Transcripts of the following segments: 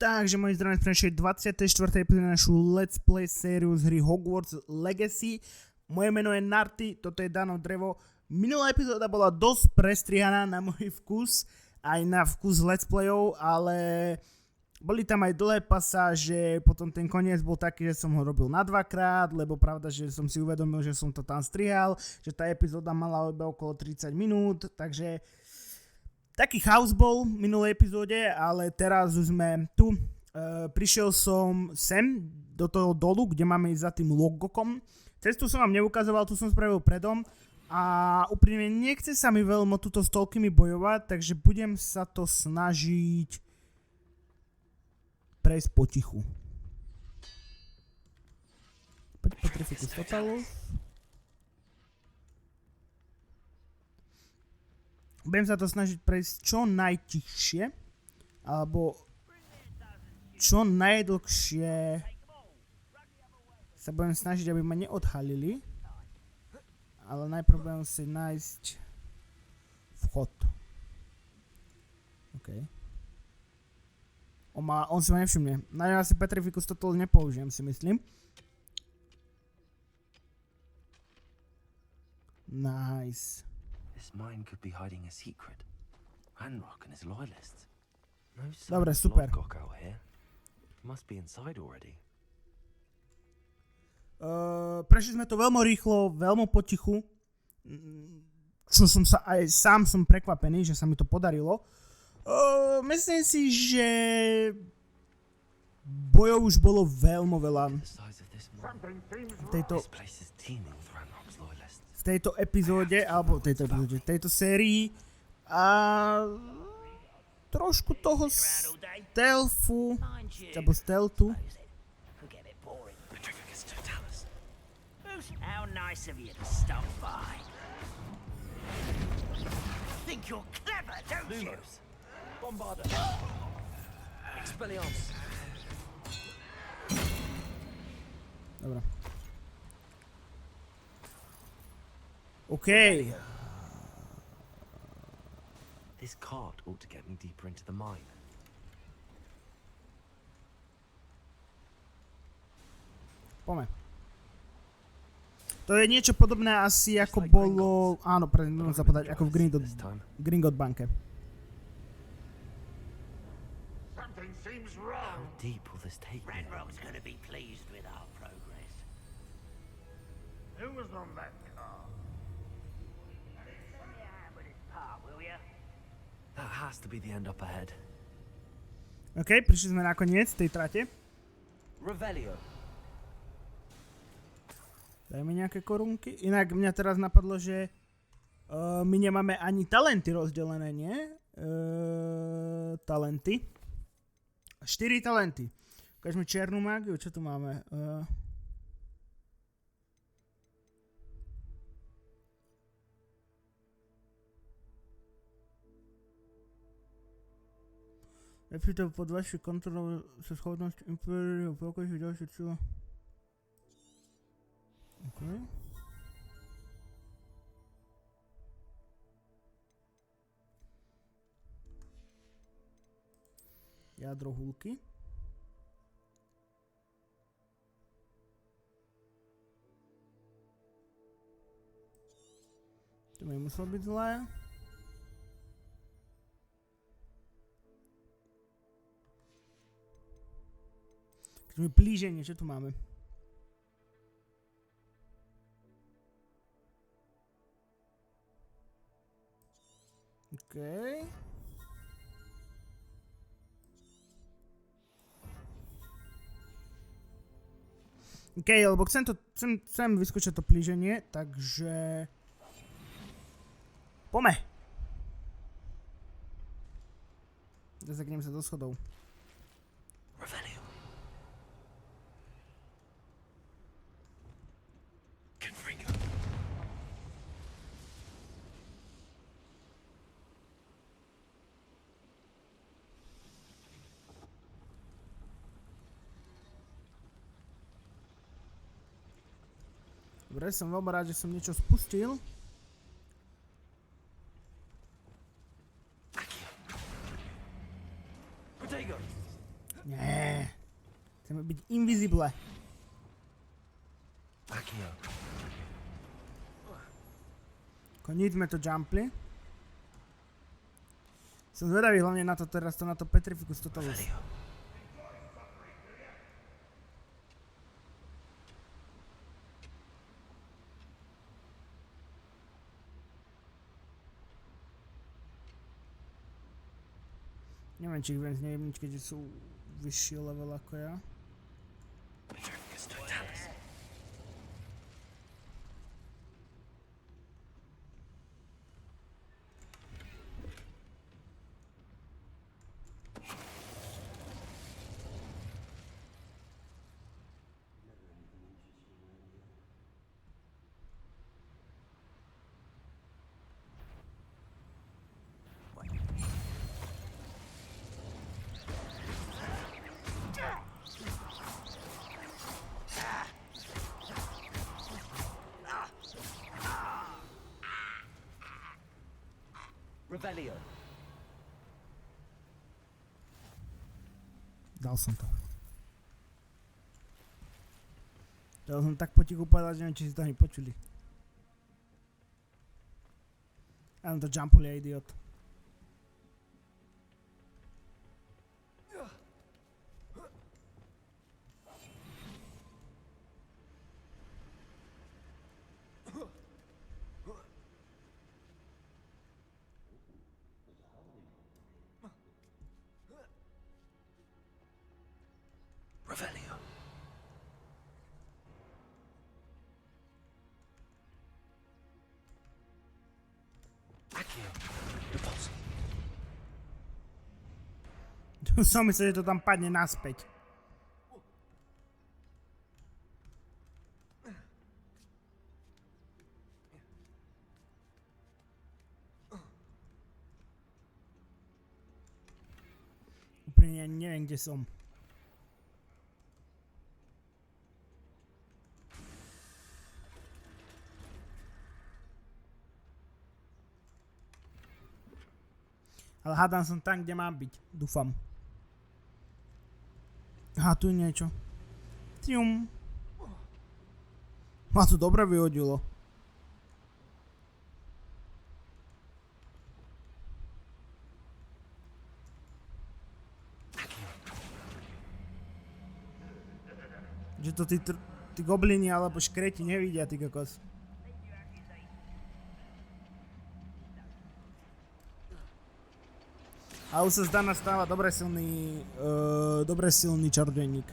Takže moji zdravím pri našej 24. epizóde na našu Let's Play sériu z hry Hogwarts Legacy. Moje meno je Narty, toto je Dano Drevo. Minulá epizóda bola dosť prestrihaná na môj vkus, aj na vkus Let's Playov, ale boli tam aj dlhé pasáže, potom ten koniec bol taký, že som ho robil na dvakrát, lebo pravda, že som si uvedomil, že som to tam strihal, že tá epizóda mala iba okolo 30 minút, takže taký chaos bol v minulej epizóde, ale teraz už sme tu. Prišiel som sem, do toho dolu, kde máme ísť za tým logokom. Cestu som vám neukazoval, tu som spravil predom a úprimne nechce sa mi veľmi tuto s toľkými bojovať, takže budem sa to snažiť prejsť potichu. Poď Petrificus Totalus. Budem sa to snažiť prejsť čo najtichšie, alebo čo najdlhšie sa budem snažiť, aby ma neodhalili, ale najprv budem si nájsť vchod. OK. On si ma nevšimne. Na asi Petrificus Total nepoužijem, si myslím. Nice. This mine could be hiding a secret. Ranrock and his loyalists. No Dobre, sign of super. Lodgok out here. He must be inside already. Prešli sme to veľmi rýchlo, veľmi potichu. Čo som sa aj sám som prekvapený, že sa mi to podarilo. Myslím si, že bojov už bolo veľmi veľa The size of this mine. v This place is teeming with Ranrock's loyalists. tejto epizóde, alebo tejto sérii a trošku toho stealthu, alebo stealthu. Petrificus Totalus. How nice of you to stop by. Think you're clever, don't you? Bombarda. Expelliarmus. Dobre. OK. This cart ought to get me deeper into the mine. Poďme. To je niečo podobné asi ako bolo, áno, môžem sa povedať, ako v Gringotts banke. Something seems How wrong. deep will this take me? Ranrock's gonna be pleased with our progress. Who was on that car? Send me a hand with his part, will ya? That has to be the end up ahead. OK, prišli sme na koniec tej trate. Revelio. Daj mi nejaké korunky. Inak mňa teraz napadlo, že my nemáme ani talenty rozdelené, nie? Talenty. 4 talenty. Ukážme čiernu mágiu, čo tu máme? Lepší to pod vaši kontrolu sa schopnosť impériu, pokožiť ďalšie čo? OK. Jadro húlky. To mi muselo byť zlé. Keď mi plíženie, čo tu máme? OK. OK, lebo chcem vyskúšať to plíženie, takže poďme. Zaseknem sa do schodov. Revelio. Confringo. Dobre, som veľmi rád, že som niečo spustil. Nie. Chceme byť invisible. Accio. Koniec sme to jumpli. Som zvedavý hlavne na to teraz, to na to Petrificus Totalus. Neviem, či ich viem znejemniť, keďže sú vyšší level ako ja. Petrificus Totalis. Revelio. Dal som to. Dal som tak potichu povedať, že neviem, či si to ani počuli. Ja to jumpul, ja idiot. Revelio. Accio. Repulso. Som myslel, že to tam padne naspäť. Úplne neviem, kde som. Ale hádam som tam, kde mám byť. Dúfam. Aha, tu je niečo. Tium. Ma to dobre vyhodilo. Že to tí gobliny alebo škreti nevidia, ty kokos. A už sa zdá nastáva dobre silný čarodejník.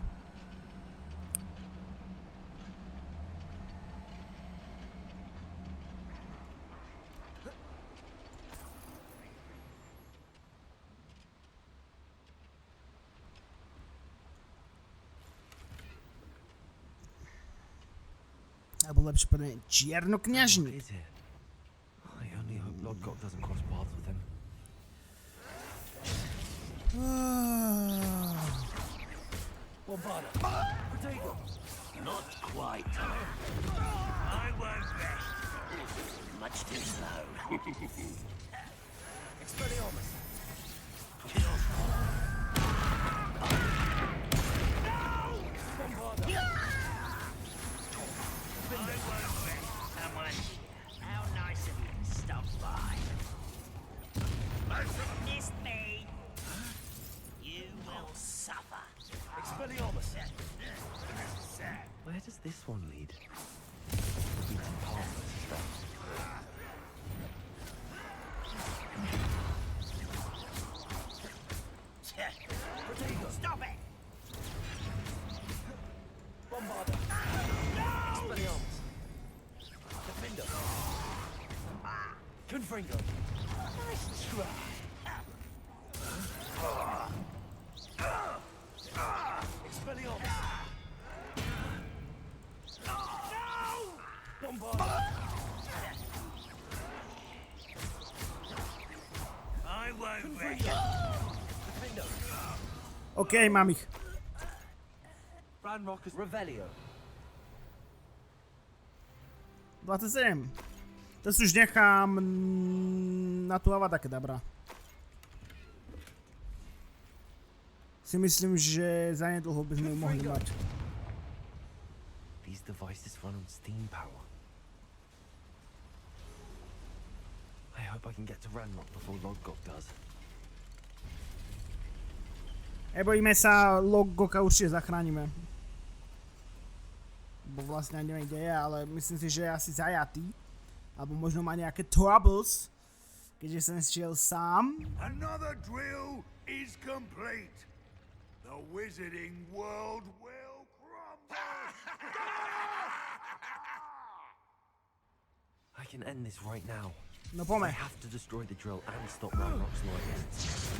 Alebo lepšie povedané, čiernokňažník. What is it? I only hope Lodgok doesn't cross paths with him. Not quite. I won't rest. Much too slow. Expelliarmus. I won't rest. Someone here. How nice of you to stop by. Missed me. You will suffer. Expelliarmus. Where does this one lead? Beaten path, I suspect. Stop it! Bombarda. Expelliarmus. Defender. Confringo. Nice try. Expelliarmus. Bombarda. I won't rest. Defender. OK, mám ich. Ranrock is Revelio. 27. To si už nechám na tú Avada Kedavra. si myslím, že zanedlho by sme ju mohli mať. These devices run on steam power. I hope I can get to Ranrock before Lodgok does. Nebojíme sa, Lodgoka určite zachránime. Bo vlastne ani neviem, kde je, ale myslím si, že je asi zajatý. Alebo možno má nejaké troubles, keďže som šiel sám. Another drill is complete. The wizarding world will crumble. I can end this right now. No I poďme. have to destroy the drill and stop Ranrock's loyalists.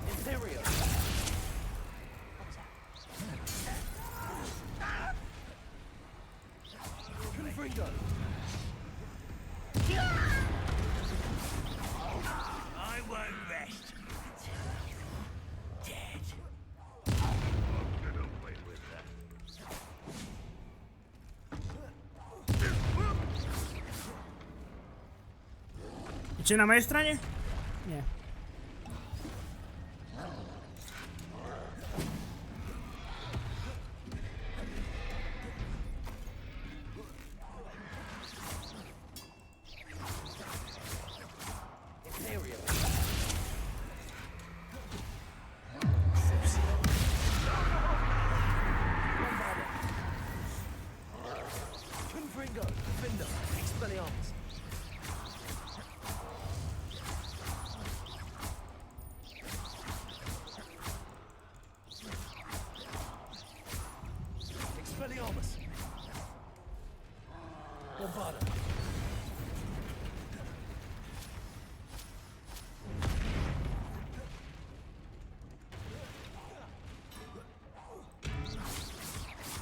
Imperium! Confringo! I won't rest until you're dead. Get away with that. Či na mojej strane? Nie. Imperium! Confringo! Defender! Expelliarmus! Expelliarmus! Bombada!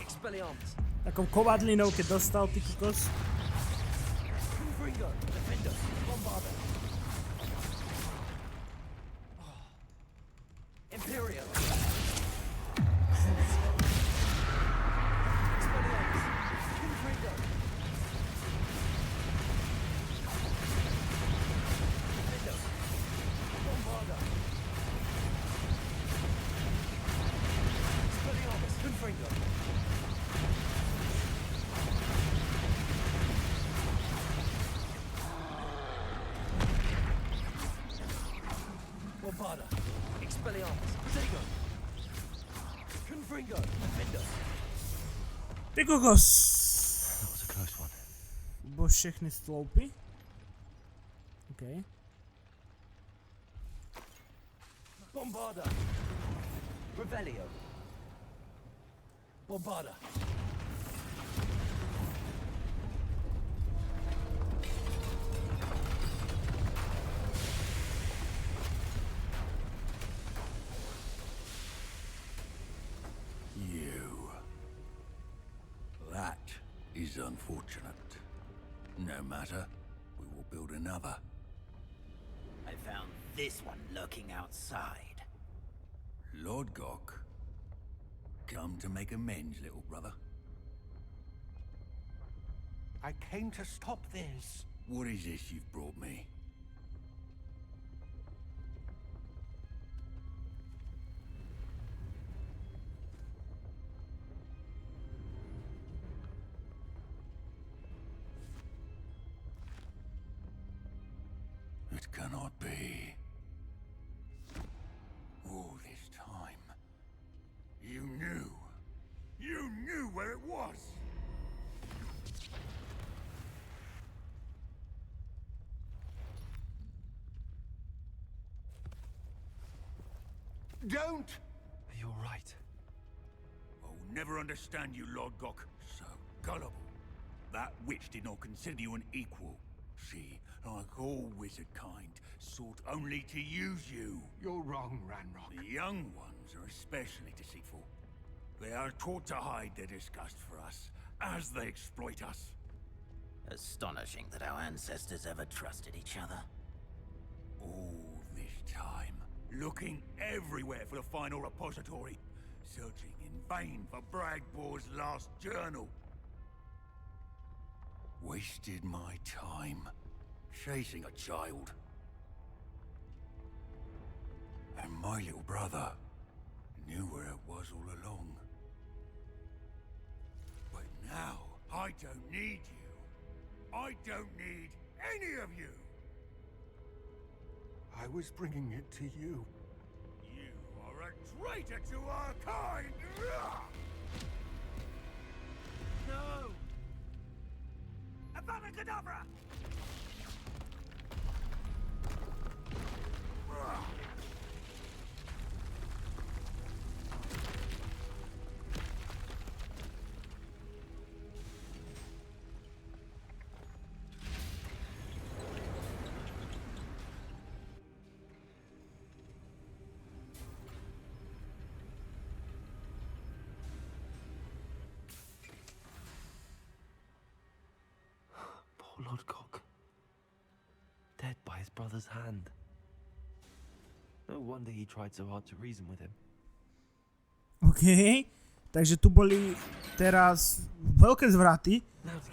Expelliarmus! Takou kovadlinou, keď dostal ty kokos. Confringo! Defender! Bombada! Imperium! Expelliarmus! Confringo! Defender! Bombada! Expelliarmus! Confringo! Bombada! Expelliarmus! Protego! Confringo! Defender! Ty kokos. That was a close one. Bo všechny sloupy. OK. Bombada! Revelio! Bombada! You. That is unfortunate. No matter, we will build another. I found this one lurking outside. Lord Gok, come to make amends, little brother. I came to stop this. What is this you've brought me? It cannot be. All this time, you knew. You knew where it was. Don't! You're right. I'll never understand you, Lord Gok. So gullible. That witch did not consider you an equal. She, like all wizard kind, sought only to use you. You're wrong, Ranrock. The young ones are especially deceitful. They are taught to hide their disgust for us, as they exploit us. Astonishing that our ancestors ever trusted each other. All this time, looking everywhere for the final repository, searching in vain for Bragbor's last journal. Wasted my time. chasing a child. And my little brother knew where it was all along. But now, I don't need you. I don't need any of you. I was bringing it to you. You are a traitor to our kind! No! Avada Kedavra! Poor Lodgok. Dead by his brother's hand. No wonder he tried so hard to reason with him. OK. Takže tu boli teraz veľké zvraty.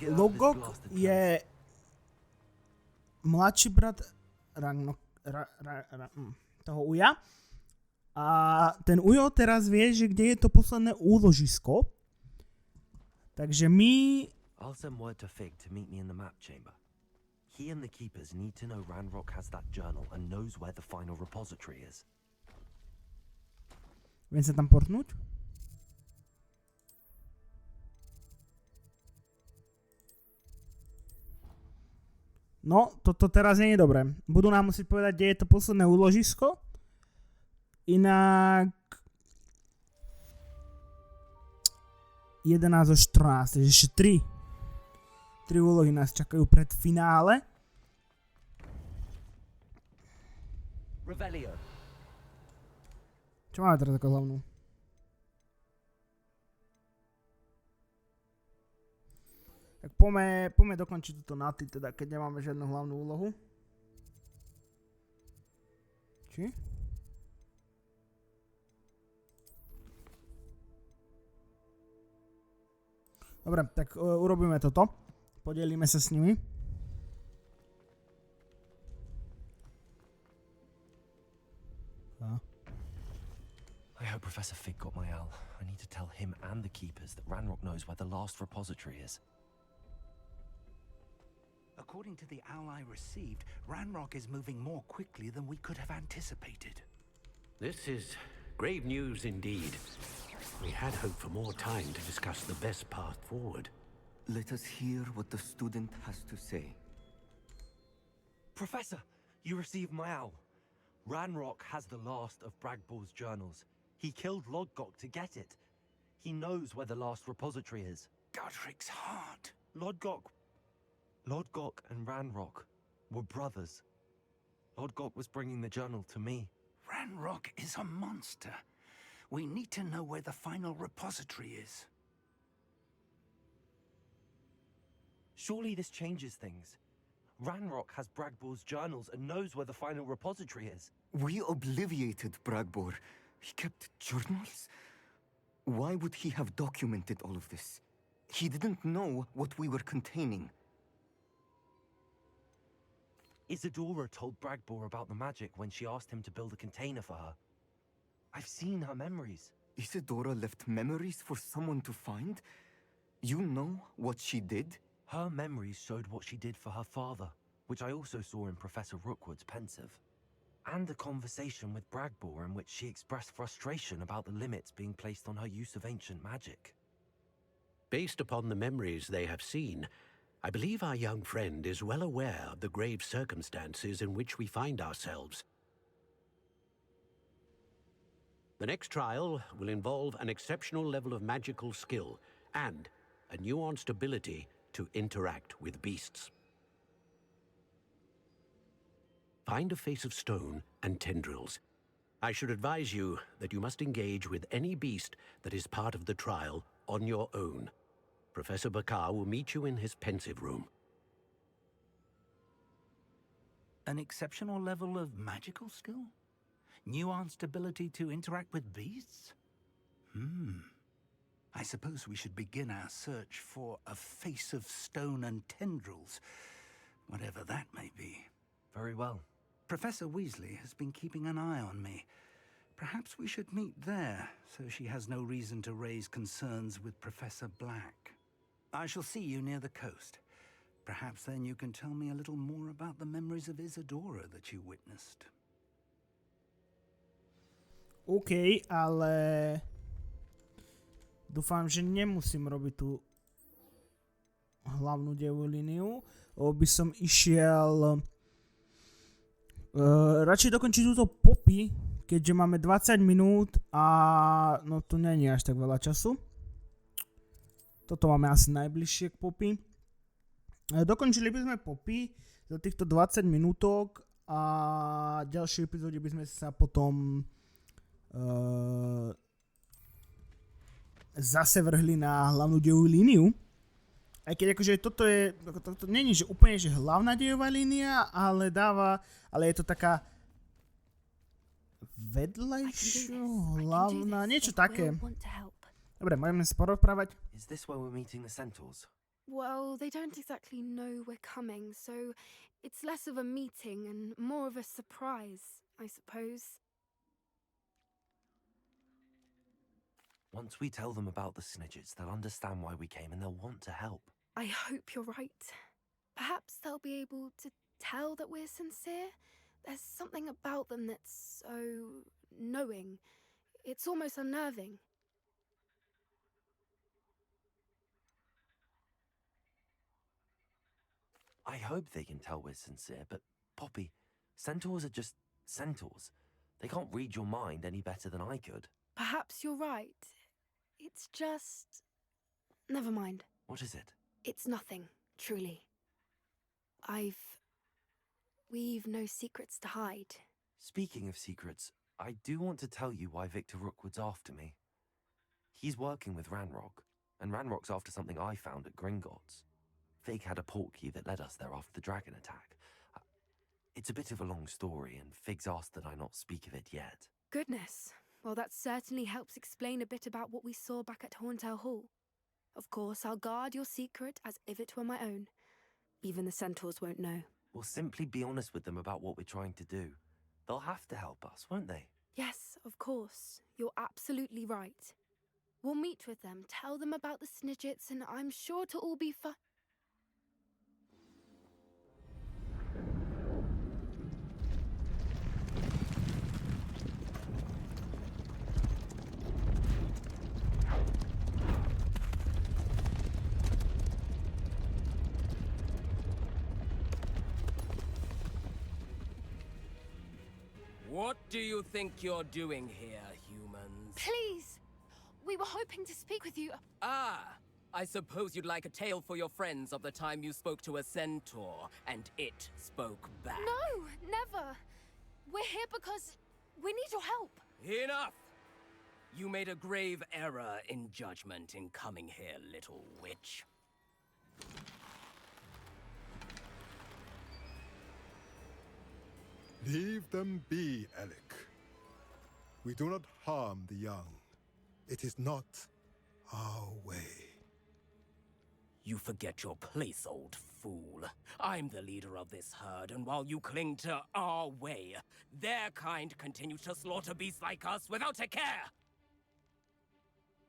Lodgok je mladší brat toho Uja. A ten Ujo teraz vie, že kde je to posledné úložisko. Takže my... I'll send word to Fig to meet me in the map chamber. He and the keepers need to know Ranrock has that journal and knows where the final repository is. Viem sa tam portnúť? No, toto teraz nie je dobré. Budú nám musieť povedať, kde je to posledné úložisko. Inak... 11 zo 14, takže ešte 3 úlohy nás čakajú pred finále. Revelio. Čo máme teraz ako hlavnú? Tak poďme dokončiť túto naty, teda keď nemáme žiadnu hlavnú úlohu. Či? Dobre, tak urobíme toto. Podelíme sa s nimi. I hope Professor Fig got my owl. I need to tell him and the keepers that Ranrock knows where the last repository is. According to the owl I received, Ranrock is moving more quickly than we could have anticipated. This is grave news indeed. We had hoped for more time to discuss the best path forward. Let us hear what the student has to say. Professor, you received my owl. Ranrock has the last of Bragbor's journals. He killed Lodgok to get it. He knows where the last repository is. Godric's heart. Lodgok and Ranrock were brothers. Lodgok was bringing the journal to me. Ranrock is a monster. We need to know where the final repository is. Surely this changes things. Ranrock has Bragbor's journals and knows where the final repository is. We obliviated Bragbor. He kept journals? Why would he have documented all of this? He didn't know what we were containing. Isadora told Bragbor about the magic when she asked him to build a container for her. I've seen her memories. Isadora left memories for someone to find? You know what she did? Her memories showed what she did for her father, which I also saw in Professor Rookwood's pensive. And a conversation with Bragbor in which she expressed frustration about the limits being placed on her use of ancient magic. Based upon the memories they have seen, I believe our young friend is well aware of the grave circumstances in which we find ourselves. The next trial will involve an exceptional level of magical skill and a nuanced ability to interact with beasts. Find a face of stone and tendrils. I should advise you that you must engage with any beast that is part of the trial on your own. Professor Bakar will meet you in his pensive room. An exceptional level of magical skill? Nuanced ability to interact with beasts? I suppose we should begin our search for a face of stone and tendrils. whatever that may be. Very well. Professor Weasley has been keeping an eye on me. Perhaps we should meet there, so she has no reason to raise concerns with Professor Black. I shall see you near the coast. Perhaps then you can tell me a little more about the memories of Isadora that you witnessed. OK, ale dúfam, že nemusím robiť tú hlavnú dejovú líniu, lebo by som išiel radšej dokončiť túto Poppy, keďže máme 20 minút a no tu není až tak veľa času. Toto máme asi najbližšie k Poppy. Dokončili by sme Poppy za týchto 20 minútok a v ďalšej epizóde by sme sa potom zase vrhli na hlavnú dejovú líniu. Aj keď akože toto není že úplne že hlavná dejová línia, ale je to taká vedľajšia, hlavná, niečo také. Dobre, môžeme sa porozprávať. Is this where we're meeting the centaurs? Well, they don't exactly know we're coming, so it's less of a meeting and more of a surprise, I suppose. Once we tell them about the Snidgets, they'll understand why we came and they'll want to help. I hope you're right. Perhaps they'll be able to tell that we're sincere. There's something about them that's so knowing. It's almost unnerving. I hope they can tell we're sincere, but Poppy, centaurs are just centaurs. They can't read your mind any better than I could. Perhaps you're right. It's just... Never mind. What is it? It's nothing, truly. We've no secrets to hide. Speaking of secrets, I do want to tell you why Victor Rookwood's after me. He's working with Ranrock, and Ranrock's after something I found at Gringotts. Fig had a portkey that led us there after the dragon attack. It's a bit of a long story, and Fig's asked that I not speak of it yet. Goodness. Well, that certainly helps explain a bit about what we saw back at Horntail Hall. Of course, I'll guard your secret as if it were my own. Even the centaurs won't know. We'll simply be honest with them about what we're trying to do. They'll have to help us, won't they? Yes, of course. You're absolutely right. We'll meet with them, tell them about the Snidgets, and I'm sure it'll all be fun. What do you think you're doing here, humans? Please! We were hoping to speak with you. Ah! I suppose you'd like a tale for your friends of the time you spoke to a centaur, and it spoke back. No, never! We're here because we need your help. Enough! You made a grave error in judgment in coming here, little witch. Leave them be, Alec. We do not harm the young. It is not our way. You forget your place, old fool. I'm the leader of this herd, and while you cling to our way, their kind continue to slaughter beasts like us without a care!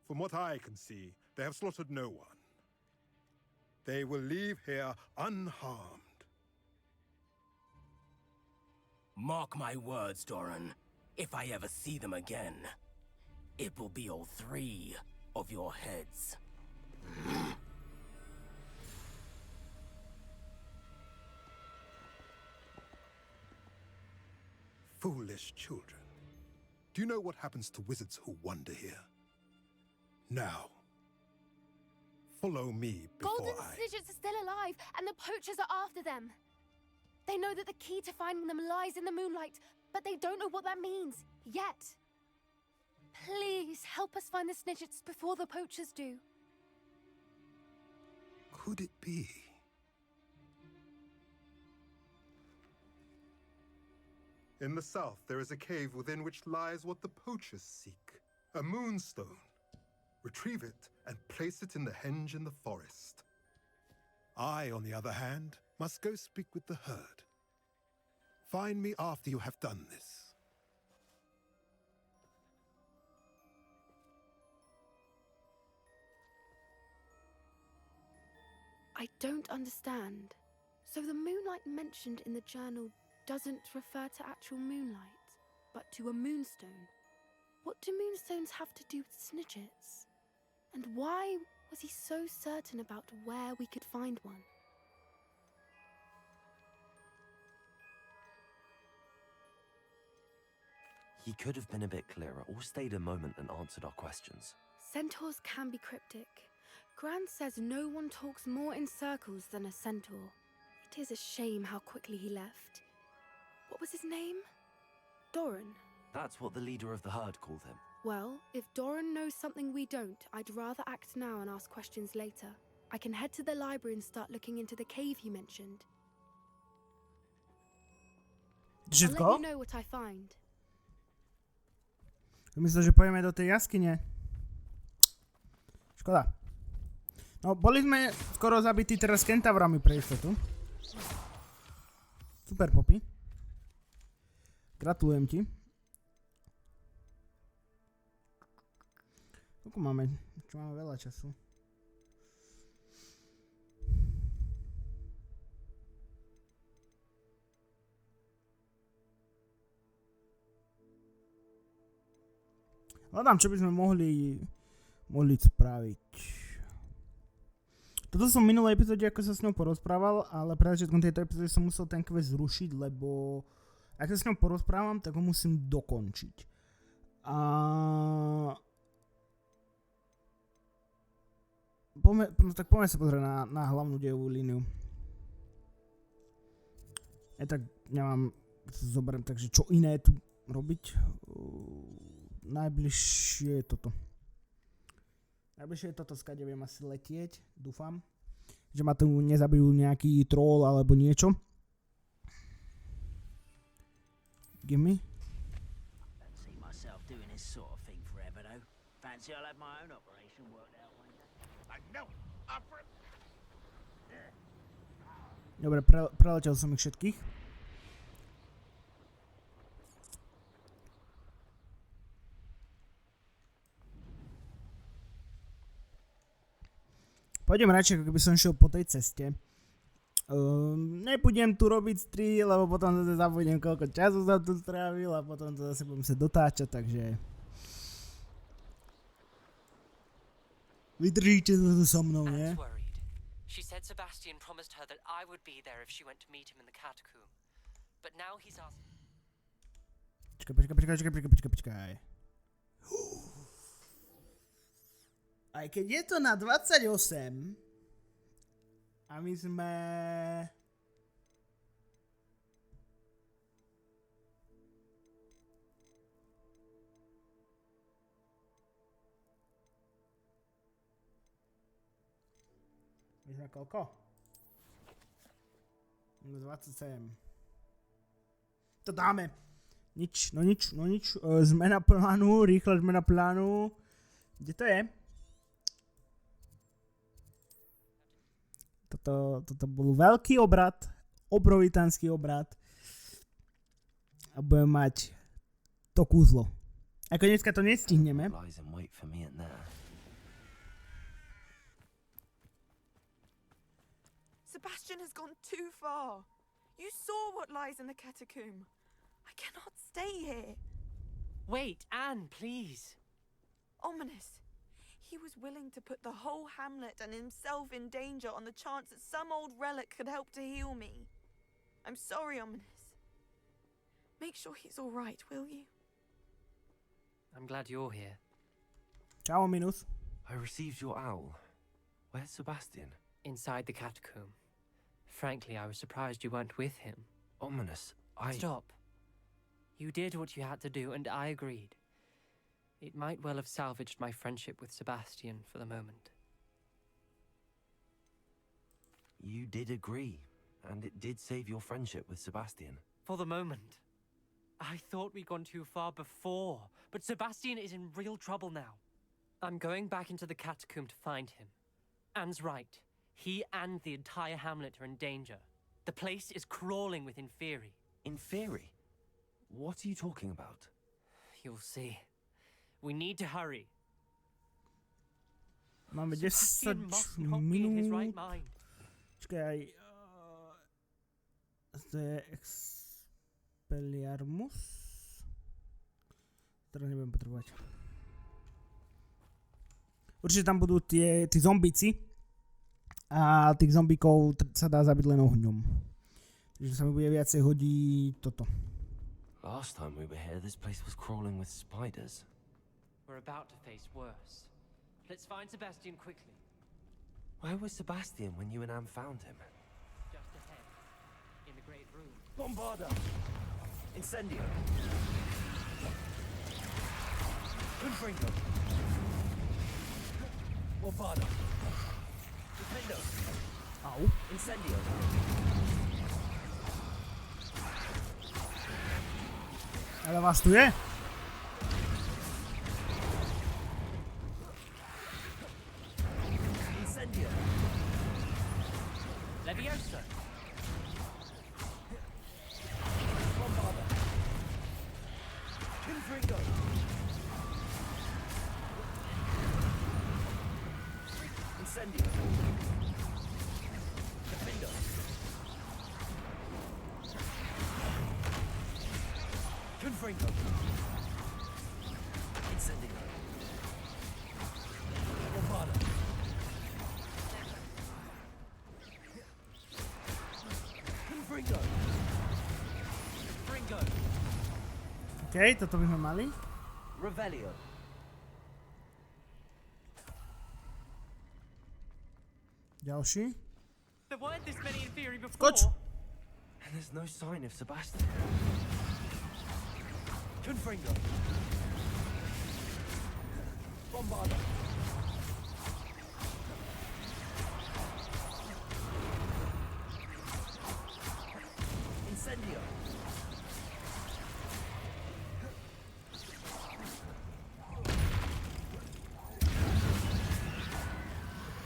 From what I can see, they have slaughtered no one. They will leave here unharmed. Mark my words, Doran. If I ever see them again, it will be all three of your heads. Foolish children. Do you know what happens to wizards who wander here? Now, follow me before Golden Snidgets are still alive, and the poachers are after them. They know that the key to finding them lies in the moonlight, but they don't know what that means, yet. Please, help us find the Snidgets before the poachers do. Could it be? In the south, there is a cave within which lies what the poachers seek. A moonstone. Retrieve it and place it in the henge in the forest. I, on the other hand, must go speak with the herd. Find me after you have done this. I don't understand. So the moonlight mentioned in the journal doesn't refer to actual moonlight, but to a moonstone. What do moonstones have to do with snidgets? And why was he so certain about where we could find one? He could have been a bit clearer, or stayed a moment and answered our questions. Centaurs can be cryptic. Gran says no one talks more in circles than a centaur. It is a shame how quickly he left. What was his name? Doran. That's what the leader of the herd called him. Well, if Doran knows something we don't, I'd rather act now and ask questions later. I can head to the library and start looking into the cave you mentioned. I'll let you know what I find. Myslím, že pojeme do tej jaskyne. Škoda. No, boli sme skoro zabití teraz Kentavrami pre istotu. Super, Poppy. Gratulujem ti. Koľko máme? Čo máme veľa času. Hľadám, čo by sme mohli spraviť. Toto som v minulej epizóde ako sa s ňou porozprával, ale pre začiatkom tejto epizódy som musel ten quest zrušiť, lebo ak sa s ňou porozprávam, tak ho musím dokončiť. Tak poďme sa pozrieť na hlavnú dejovú líniu. Ja tak nemám, zoberiem, takže čo iné tu robiť. Najbližšie je toto. Najbližšie je toto, skade viem asi letieť, dúfam. Že ma tu nezabijú nejaký troll alebo niečo. Give me. Don't see myself doing this sort of thing forever though. Fancy I'll have my own operation worked out one day. I know. Dobre, preletel som ich všetkých. Pôjdem radšej, ako keby som šiel po tej ceste. Nebudem tu robiť stream, lebo potom zase zabudnem, koľko času som tu strávil a potom to zase budem sa dotáčať, takže... Vydržíte to so mnou, nie? She said Sebastian promised her that I would be there if she went to meet him in the catacomb. But now he's asked... Počkaj. Aj keď je to na 28 a my sme... My sme koľko? 27. To dáme. Nič. Zmena plánu, rýchla zmena plánu. Kde to je? Toto bol veľký obrad, obrovitánsky obrad a budem mať to kúzlo. Ako dneska to nestihneme. Sebastian has gone too far. You saw what lies in the catacomb. I cannot stay here. Wait, Anne, please. Ominous. He was willing to put the whole hamlet and himself in danger on the chance that some old relic could help to heal me. I'm sorry, Ominous. Make sure he's all right, will you? I'm glad you're here. Ciao, Ominous. I received your owl. Where's Sebastian? Inside the catacomb. Frankly, I was surprised you weren't with him. Ominous, Stop. You did what you had to do, and I agreed. It might well have salvaged my friendship with Sebastian for the moment. You did agree, and it did save your friendship with Sebastian. For the moment. I thought we'd gone too far before, but Sebastian is in real trouble now. I'm going back into the catacomb to find him. Anne's right. He and the entire hamlet are in danger. The place is crawling with Inferi. Inferi? What are you talking about? You'll see. We need to hurry. Máme Sebastian 10 must not be in his right minút. mind. Čakaj, to je Expelliarmus. Teraz nebudem potrebovať. Určite tam budú tí zombíci. A tých zombíkov sa dá zabiť len ohňom. Takže sa mi bude viacej hodiť toto. Last time we were here, this place was crawling with spiders. We're about to face worse. Let's find Sebastian quickly. Where was Sebastian when you and Anne found him? Just ahead, in the great room. Bombarda! Incendio! Confringo! Bombarda! Defendo! Au. Incendio! Ale vás tu je? Incendio! Leviosa! Bombarda! Confringo! Incendio! Defendo! Confringo! Incendio! Bombarda! Confringo! Confringo! OK, toto by sme mali. Revelio! Ďalší. There weren't this many Inferi before. Skoč! And there's no sign of Sebastian. Confringo! Bombarda! Incendio!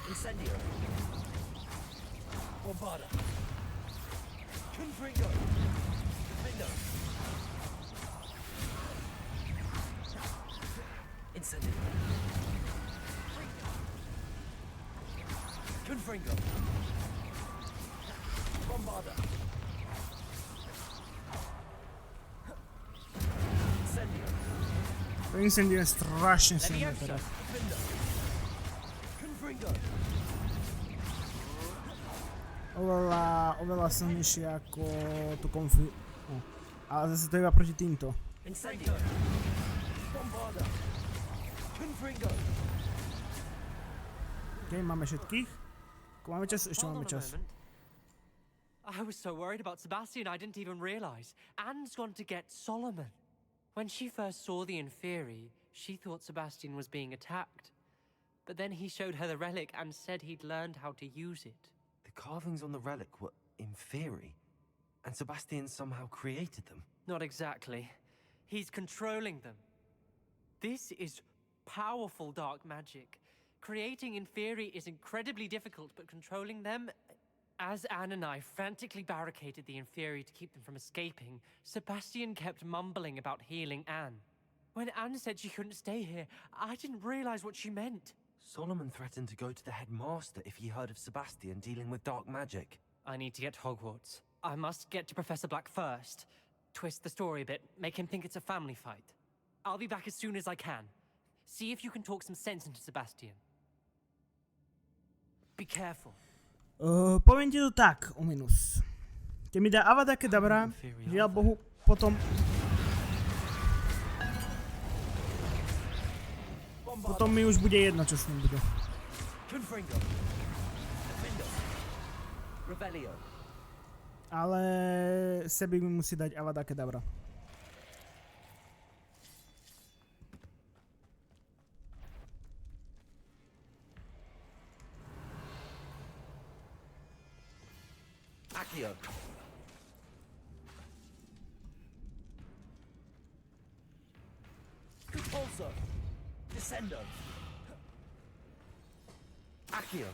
Incendio! Bombarda! Confringo! Defendo! Incendio! Confringo! Bombarda! Incendio! To incendio je strašne silné Leviosa! teraz. Defendo! Confringo! Oveľa silnejšie ako to konfi... No. Ale zase to je iba proti týmto. Incendio! Bombarda! Confringo! OK, máme všetkých. Ako máme čas? Ešte Hold máme on a čas. moment. I was so worried about Sebastian I didn't even realize. Anne's gone to get Solomon. When she first saw the Inferi, she thought Sebastian was being attacked. But then he showed her the relic and said he'd learned how to use it. The carvings on the relic were Inferi, and Sebastian somehow created them. Not exactly. He's controlling them. This is powerful dark magic. Creating Inferi is incredibly difficult, but controlling them... As Anne and I frantically barricaded the Inferi to keep them from escaping, Sebastian kept mumbling about healing Anne. When Anne said she couldn't stay here, I didn't realize what she meant. Solomon threatened to go to the headmaster if he heard of Sebastian dealing with dark magic. I need to get to Hogwarts. I must get to Professor Black first. Twist the story a bit, make him think it's a family fight. I'll be back as soon as I can. See if you can talk some sense into Sebastian. Be careful. Poviem ti to tak, Ominus. Keď mi dá Avada Kedavra, žiaľ Bohu, potom... Potom mi už bude jedno, čo s ním bude. Confringo! Defendo! Revelio! Ale Sebi mi musí dať Avada Kedavra. Accio! Compulso! Descendo! Accio!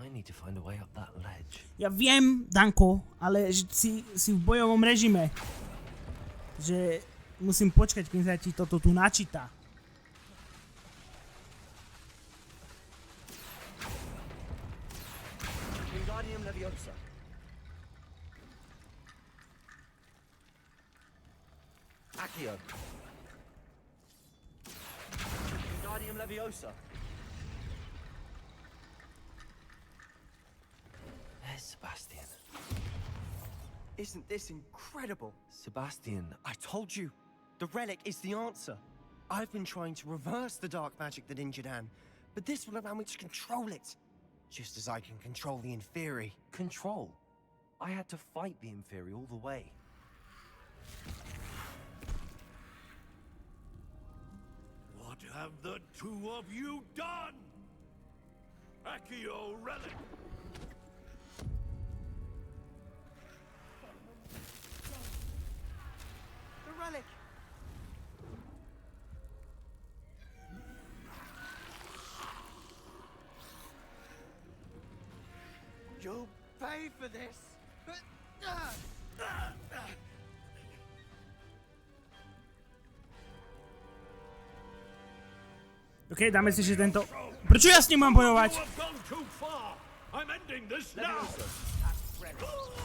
I need to find a way up that ledge. Ja viem, Danko, ale že si v bojovom režime. Že musím počkať, kým sa ti toto tu načíta. Wingardium Leviosa. Accio. Wingardium Leviosa. There's Sebastian. Isn't this incredible? Sebastian, I told you, the relic is the answer. I've been trying to reverse the dark magic that injured Anne, but this will allow me to control it. Just as I can control the Inferi. control. I had to fight the Inferi all the way. What have the two of you done? Accio relic! The relic! You'll pay for this! OK, dáme si ešte tento... Prečo ja s ním mám bojovať? You have gone too far! I'm ending this now!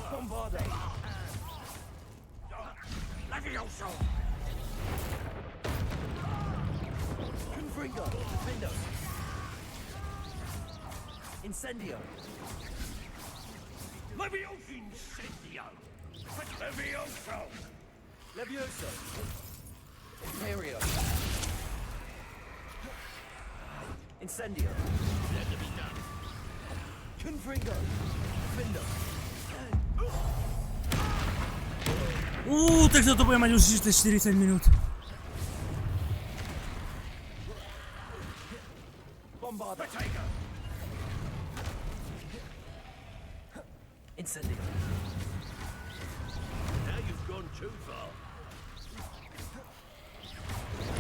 Bombarda. Levioso! Confringo. Defendo. Incendio. Levioso! Incendio! Levioso! Levioso. Imperio. Incendio. Confringo. Defendo. Tak sa to bude mať už 40 minút. Bombarda. Incendio. Now you've gone too far.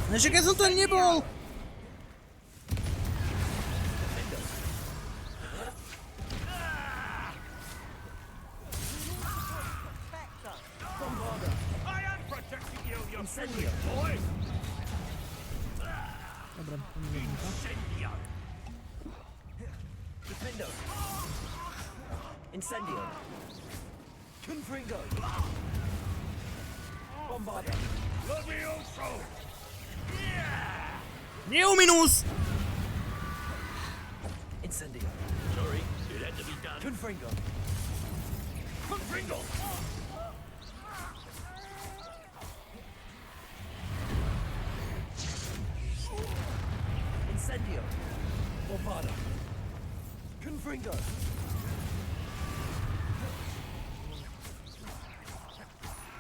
Ešte keď som to nebol! I am protecting you, you Incendio. boy! Dobre, Incendio! Defendo. Incendio. Confringo. Bombarda. Levioso! Neuminus! Incendio. Sorry, it had to be done. Confringo. Confringo! Incendio. Bombarda. Confringo.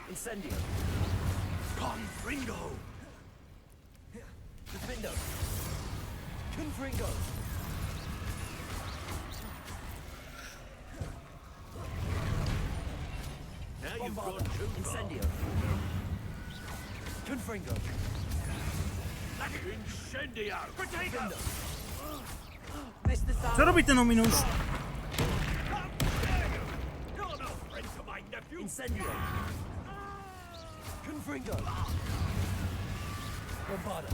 Incendio. Confringo! Defendo. Confringo. Now you've Bombarda. gone too far. Incendio. Confringo. Incendio! Defendo. Mr. Co Sam, robí ten Ominus? How dare you! You're no friend to my nephew! Incendio. Confringo. Bombarda.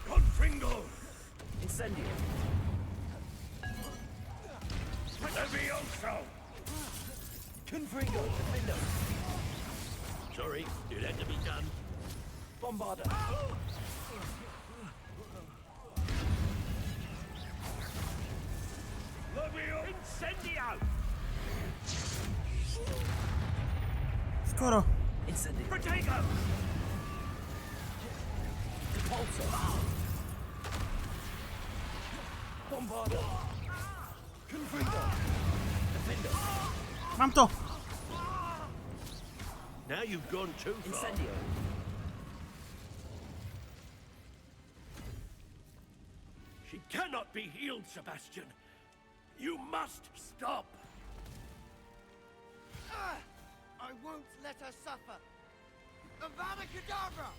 Confringo! Incendio. Levioso! Confringo. Defendo. Sorry, it had to be done. Bombarda. Levio! Incendio! Skoro. Incendio. Protego! Repulso. Bombarda. Confringo. Defendo. Mám to. Now you've gone too far. Incendio. She cannot be healed, Sebastian. You must stop. I won't let her suffer. Avada Kedavra!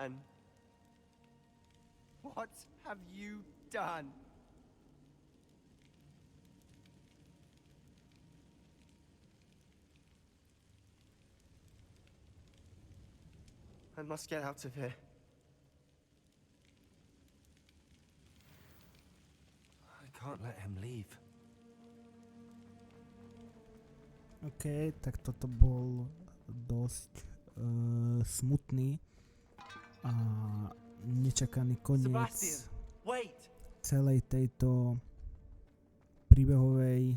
Anne? What have you done? I must get out of here. I can't let him leave. OK, tak toto bol dosť smutný a nečakaný koniec celej tejto príbehovej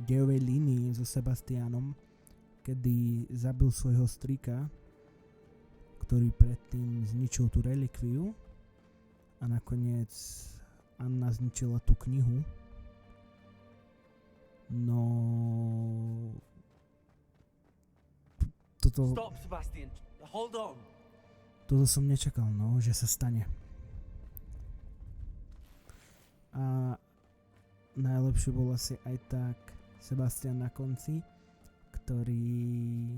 dejovej línii so Sebastianom, kedy zabil svojho strýka, ktorý predtým zničil tú relikviu a nakoniec Anna zničila tú knihu. No... Stop, Sebastian. Hold on. Toto som nečakal, no, že sa stane. A najlepšie bol asi aj tak Sebastian na konci, ktorý,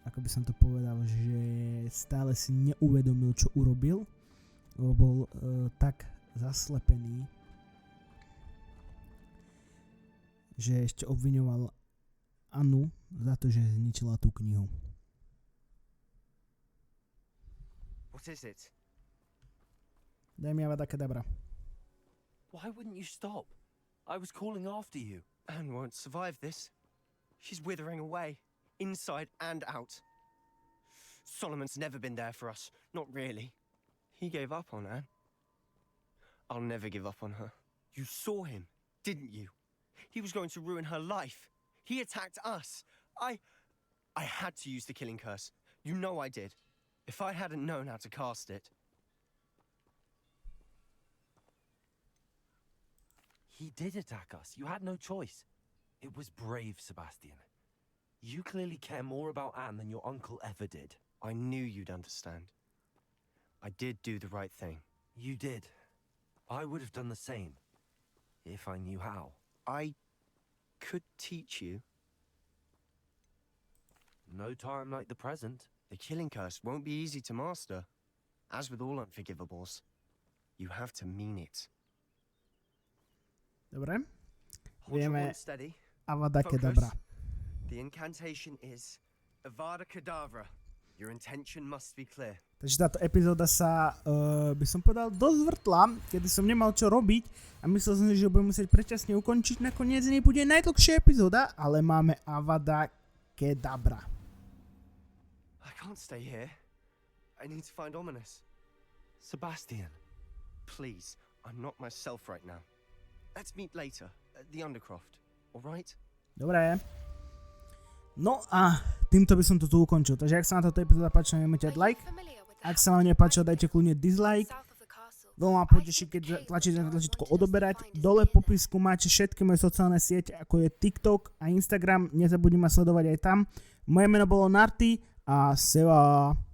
ako by som to povedal, že stále si neuvedomil, čo urobil, lebo bol tak zaslepený, že ešte obviňoval Annu za to, že zničila tú knihu. What is it? Daj mi Avada Kedavra. Why wouldn't you stop? I was calling after you. Anne won't survive this. She's withering away, inside and out. Solomon's never been there for us. Not really. He gave up on Anne. I'll never give up on her. You saw him, didn't you? He was going to ruin her life. He attacked us. I had to use the killing curse. You know I did. If I hadn't known how to cast it... He did attack us. You had no choice. It was brave, Sebastian. You clearly care more about Anne than your uncle ever did. I knew you'd understand. I did do the right thing. You did. I would have done the same, if I knew how. I could teach you. No time like the present. The killing curse won't be easy to master. As with all unforgivables, you have to mean it. Dobre. Hold your Vieme one steady. Avada Focus. Kedavra. The incantation is Avada Kedavra. Your intention must be clear. Takže táto epizóda sa, by som povedal, dosť vrtla, kedy som nemal čo robiť a myslel som si, že budem musieť predčasne ukončiť. Nakoniec nebude najdlhšia epizóda, ale máme Avada Kedavra. I can't stay here. I need to find Ominous. Sebastian. Please, I'm not myself right now. Let's meet later at the Undercroft, alright? Dobre. No a týmto by som to tu ukončil. Takže ak sa na toto epizóda páčila, nemôžete dať like. Ak sa vám nepáčilo, dajte kľudne dislike. Veľmi ma poteší, keď tlačíte na tlačítko odoberať. Dole v popisku máte všetky moje sociálne siete, ako je TikTok a Instagram. Nezabudnite ma sledovať aj tam. Moje meno bolo Narty a seva.